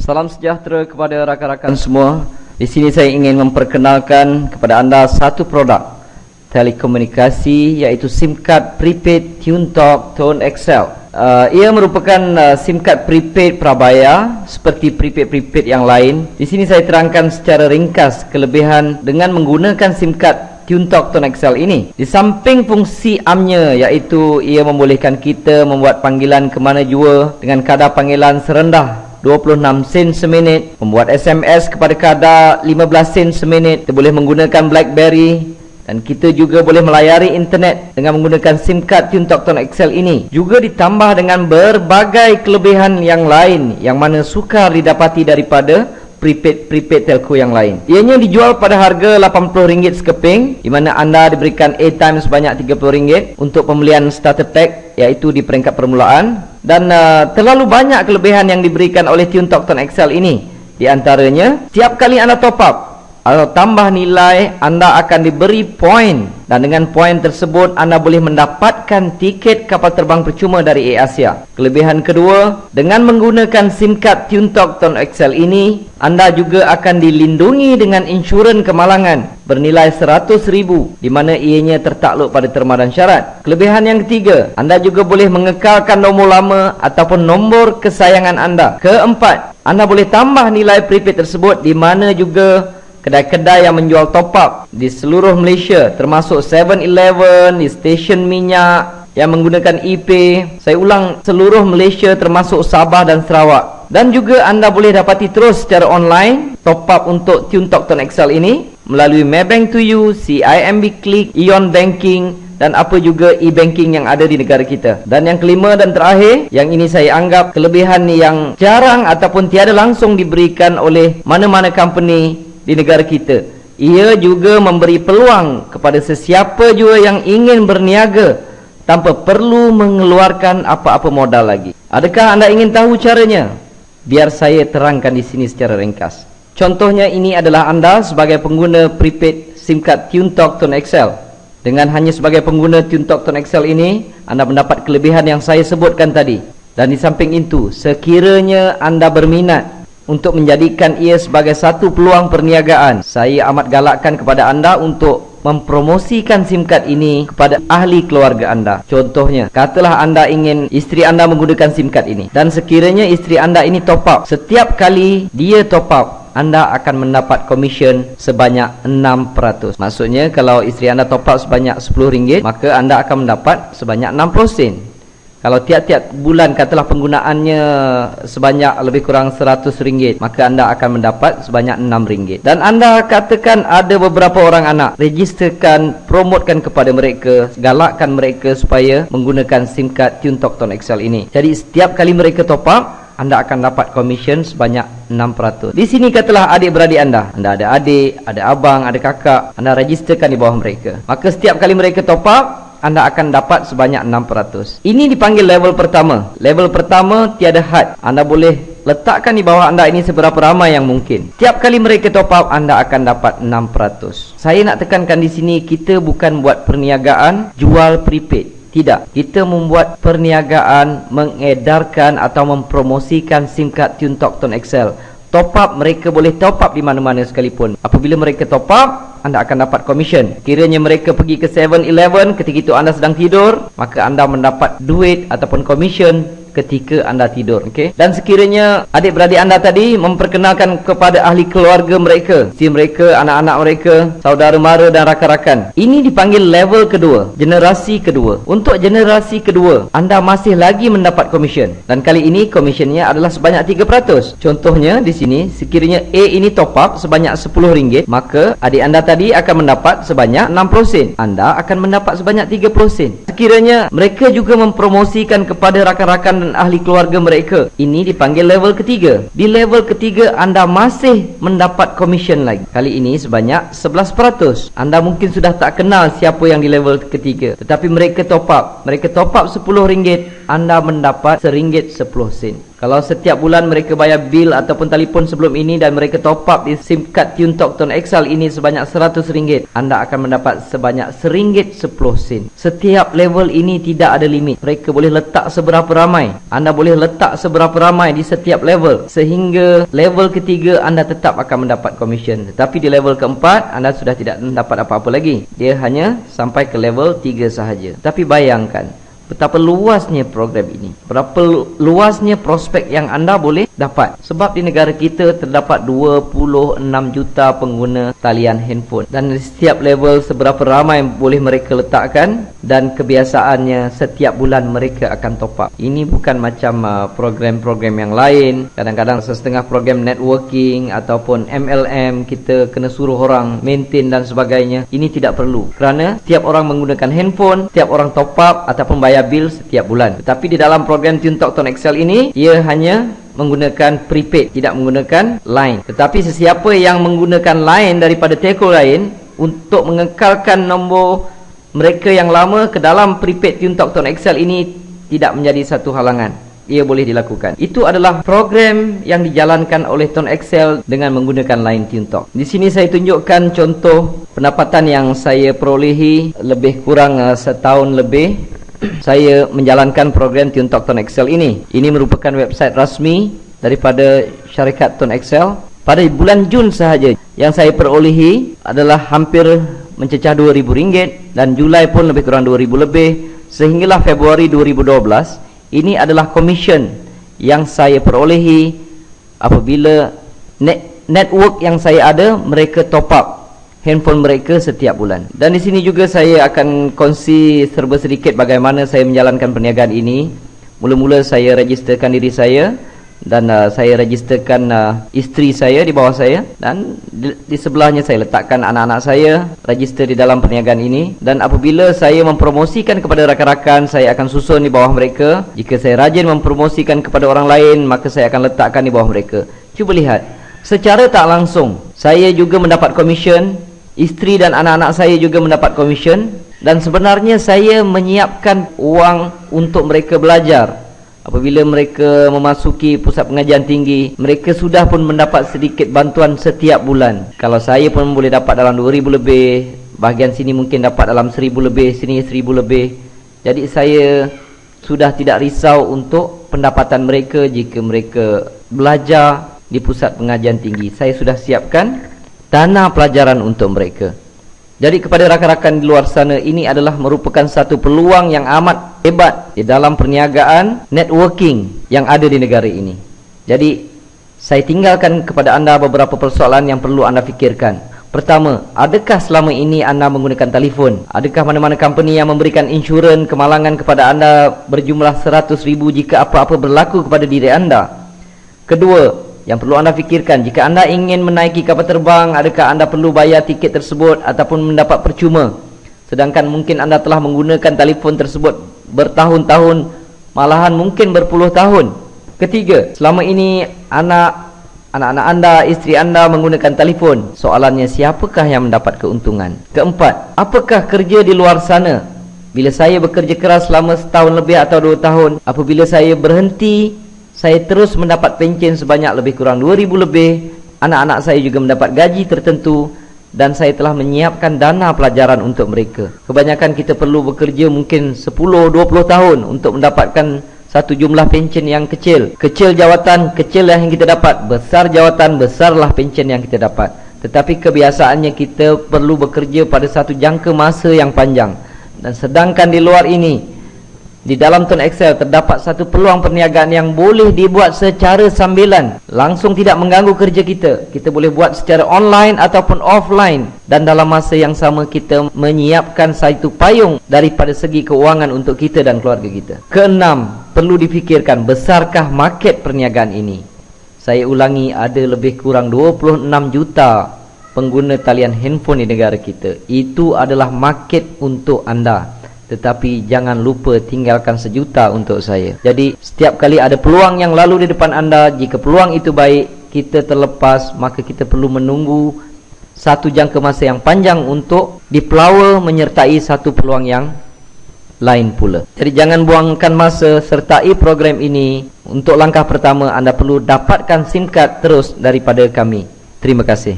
Salam sejahtera kepada rakan-rakan semua. Di sini saya ingin memperkenalkan kepada anda satu produk telekomunikasi, iaitu SIM card prepaid TuneTalk Tone XL. Ia merupakan SIM card prepaid prabayar seperti prepaid yang lain. Di sini saya terangkan secara ringkas kelebihan dengan menggunakan SIM card TuneTalk Tone XL ini. Di samping fungsi amnya, iaitu ia membolehkan kita membuat panggilan ke mana jua dengan kadar panggilan serendah 26 sen seminit, membuat SMS kepada kadar 15 sen seminit. Kita boleh menggunakan BlackBerry dan kita juga boleh melayari internet dengan menggunakan SIM card TuneTalk Tone XL ini. Juga ditambah dengan berbagai kelebihan yang lain yang mana sukar didapati daripada prepaid telco yang lain. Ianya dijual pada harga RM80 sekeping, di mana anda diberikan airtime sebanyak RM30 untuk pembelian starter pack, iaitu di peringkat permulaan. Dan terlalu banyak kelebihan yang diberikan oleh TuneTalk Tone XL ini. Di antaranya, setiap kali anda top up atau tambah nilai, anda akan diberi poin, dan dengan poin tersebut anda boleh mendapatkan tiket kapal terbang percuma dari AirAsia. Kelebihan kedua, dengan menggunakan SIM card TuneTalk Tone XL ini, anda juga akan dilindungi dengan insurans kemalangan bernilai RM100,000, di mana ianya tertakluk pada terma dan syarat. Kelebihan yang ketiga, anda juga boleh mengekalkan nombor lama ataupun nombor kesayangan anda. Keempat, anda boleh tambah nilai prepaid tersebut di mana juga kedai-kedai yang menjual top up di seluruh Malaysia, termasuk 7-Eleven, di stesen minyak yang menggunakan ePay. Saya ulang, seluruh Malaysia termasuk Sabah dan Sarawak. Dan juga anda boleh dapati terus secara online top up untuk TuneTalk Tone XL ini melalui Maybank to You, CIMB Click, Ion Banking, dan apa juga e-banking yang ada di negara kita. Dan yang kelima dan terakhir, yang ini saya anggap kelebihan yang jarang ataupun tiada langsung diberikan oleh mana-mana company di negara kita. Ia juga memberi peluang kepada sesiapa jua yang ingin berniaga tanpa perlu mengeluarkan apa-apa modal lagi. Adakah anda ingin tahu caranya? Biar saya terangkan di sini secara ringkas. Contohnya, ini adalah anda sebagai pengguna prepaid SIM card TuneTalk Tone XL. Dengan hanya sebagai pengguna TuneTalk Tone XL ini, anda mendapat kelebihan yang saya sebutkan tadi. Dan di samping itu, sekiranya anda berminat untuk menjadikan ia sebagai satu peluang perniagaan, saya amat galakkan kepada anda untuk mempromosikan SIM card ini kepada ahli keluarga anda. Contohnya, katalah anda ingin isteri anda menggunakan SIM card ini, dan sekiranya isteri anda ini top up. Setiap kali dia top up, anda akan mendapat komisen sebanyak 6%. Maksudnya, kalau isteri anda top up sebanyak RM10, maka anda akan mendapat sebanyak 60 sen. Kalau tiap-tiap bulan katalah penggunaannya sebanyak lebih kurang RM100, maka anda akan mendapat sebanyak RM6. Dan anda katakan ada beberapa orang anak, registerkan, promotkan kepada mereka, galakkan mereka supaya menggunakan SIM card TuneTalk Tone XL ini. Jadi setiap kali mereka top up, anda akan dapat komisen sebanyak 6%. Di sini katalah adik-beradik anda ada adik, ada abang, ada kakak, anda registerkan di bawah mereka. Maka setiap kali mereka top up, anda akan dapat sebanyak 6%. Ini dipanggil level pertama. Level pertama tiada had. Anda boleh letakkan di bawah anda ini seberapa ramai yang mungkin. Tiap kali mereka top up, anda akan dapat 6%. Saya nak tekankan di sini, kita bukan buat perniagaan jual prepaid. Tidak. Kita membuat perniagaan mengedarkan atau mempromosikan SIM card TuneTalk Tone XL. Top up, mereka boleh top up di mana-mana sekalipun. Apabila mereka top up, anda akan dapat komisen. Kiranya mereka pergi ke 7-Eleven ketika itu anda sedang tidur, maka anda mendapat duit ataupun komisen ketika anda tidur. Okay? Dan sekiranya adik-beradik anda tadi memperkenalkan kepada ahli keluarga mereka, isteri mereka, anak-anak mereka, saudara mara dan rakan-rakan, ini dipanggil level kedua, generasi kedua. Untuk generasi kedua, anda masih lagi mendapat komisen, dan kali ini komisennya adalah sebanyak 3%. Contohnya di sini, sekiranya A ini top up sebanyak RM10, maka adik anda tadi akan mendapat sebanyak 60 sen. Anda akan mendapat sebanyak 30 sen. Sekiranya mereka juga mempromosikan kepada rakan-rakan dan ahli keluarga mereka, ini dipanggil level ketiga. Di level ketiga, anda masih mendapat komisen lagi. Kali ini sebanyak 11%. Anda mungkin sudah tak kenal siapa yang di level ketiga, tetapi mereka top up. Mereka top up RM10, anda mendapat RM1.10. Kalau setiap bulan mereka bayar bil ataupun telefon sebelum ini dan mereka top up di SIM card TuneTalk Tone XL ini sebanyak RM100, anda akan mendapat sebanyak RM1.10. Setiap level ini tidak ada limit. Mereka boleh letak seberapa ramai, anda boleh letak seberapa ramai di setiap level, sehingga level ketiga anda tetap akan mendapat komisen. Tetapi di level keempat anda sudah tidak mendapat apa-apa lagi. Dia hanya sampai ke level 3 sahaja. Tapi bayangkan betapa luasnya program ini, berapa luasnya prospek yang anda boleh dapat. Sebab di negara kita terdapat 26 juta pengguna talian handphone, dan di setiap level seberapa ramai boleh mereka letakkan, dan kebiasaannya setiap bulan mereka akan top up. Ini bukan macam program-program yang lain. Kadang-kadang setengah program networking ataupun MLM kita kena suruh orang maintain dan sebagainya. Ini tidak perlu, kerana setiap orang menggunakan handphone, setiap orang top up ataupun bayar bil setiap bulan. Tetapi di dalam program TuneTalk Tone XL ini, ia hanya menggunakan prepaid, tidak menggunakan line. Tetapi sesiapa yang menggunakan line daripada telco lain untuk mengekalkan nombor mereka yang lama ke dalam prepaid TuneTalk Tone XL ini, tidak menjadi satu halangan. Ia boleh dilakukan. Itu adalah program yang dijalankan oleh Tone XL dengan menggunakan line TuneTalk. Di sini saya tunjukkan contoh pendapatan yang saya perolehi lebih kurang setahun lebih saya menjalankan program TuneTalk Tone XL ini. Ini merupakan website rasmi daripada syarikat Tone XL. Pada bulan Jun sahaja yang saya perolehi adalah hampir mencecah RM2,000, dan Julai pun lebih kurang RM2,000 lebih, sehinggalah Februari 2012. Ini adalah komisen yang saya perolehi apabila network yang saya ada mereka top up handphone mereka setiap bulan. Dan di sini juga saya akan kongsi serba sedikit bagaimana saya menjalankan perniagaan ini. Mula-mula saya registerkan diri saya, dan saya registerkan isteri saya di bawah saya, dan di sebelahnya saya letakkan anak-anak saya register di dalam perniagaan ini. Dan apabila saya mempromosikan kepada rakan-rakan, saya akan susun di bawah mereka. Jika saya rajin mempromosikan kepada orang lain, maka saya akan letakkan di bawah mereka. Cuba lihat, secara tak langsung saya juga mendapat komisen, isteri dan anak-anak saya juga mendapat komisen, dan sebenarnya saya menyiapkan uang untuk mereka belajar. Apabila mereka memasuki pusat pengajian tinggi, mereka sudah pun mendapat sedikit bantuan setiap bulan. Kalau saya pun boleh dapat dalam RM2,000 lebih, bahagian sini mungkin dapat dalam RM1,000 lebih, sini RM1,000 lebih. Jadi saya sudah tidak risau untuk pendapatan mereka jika mereka belajar di pusat pengajian tinggi. Saya sudah siapkan dana pelajaran untuk mereka. Jadi kepada rakan-rakan di luar sana, ini adalah merupakan satu peluang yang amat hebat di dalam perniagaan networking yang ada di negara ini. Jadi saya tinggalkan kepada anda beberapa persoalan yang perlu anda fikirkan. Pertama, adakah selama ini anda menggunakan telefon? Adakah mana-mana company yang memberikan insurans kemalangan kepada anda berjumlah RM100,000 jika apa-apa berlaku kepada diri anda? Kedua, yang perlu anda fikirkan, jika anda ingin menaiki kapal terbang, adakah anda perlu bayar tiket tersebut ataupun mendapat percuma, sedangkan mungkin anda telah menggunakan telefon tersebut bertahun-tahun, malahan mungkin berpuluh tahun. Ketiga, selama ini anak-anak anda, isteri anda menggunakan telefon. Soalannya, siapakah yang mendapat keuntungan? Keempat, apakah kerja di luar sana? Bila saya bekerja keras selama setahun lebih atau 2 tahun, apabila saya berhenti, saya terus mendapat pencen sebanyak lebih kurang RM2,000 lebih. Anak-anak saya juga mendapat gaji tertentu, dan saya telah menyiapkan dana pelajaran untuk mereka. Kebanyakan kita perlu bekerja mungkin 10-20 tahun untuk mendapatkan satu jumlah pencen yang kecil. Kecil jawatan, kecil yang kita dapat. Besar jawatan, besarlah pencen yang kita dapat. Tetapi kebiasaannya kita perlu bekerja pada satu jangka masa yang panjang. Dan sedangkan di luar ini, di dalam Tone XL terdapat satu peluang perniagaan yang boleh dibuat secara sambilan, langsung tidak mengganggu kerja kita. Kita boleh buat secara online ataupun offline, dan dalam masa yang sama kita menyiapkan satu payung daripada segi keuangan untuk kita dan keluarga kita. Keenam, perlu difikirkan, besarkah market perniagaan ini? Saya ulangi, ada lebih kurang 26 juta pengguna talian handphone di negara kita. Itu adalah market untuk anda. Tetapi jangan lupa tinggalkan 1 juta untuk saya. Jadi setiap kali ada peluang yang lalu di depan anda, jika peluang itu baik, kita terlepas, maka kita perlu menunggu satu jangka masa yang panjang untuk dipelawa menyertai satu peluang yang lain pula. Jadi jangan buangkan masa, sertai program ini. Untuk langkah pertama, anda perlu dapatkan SIM card terus daripada kami. Terima kasih.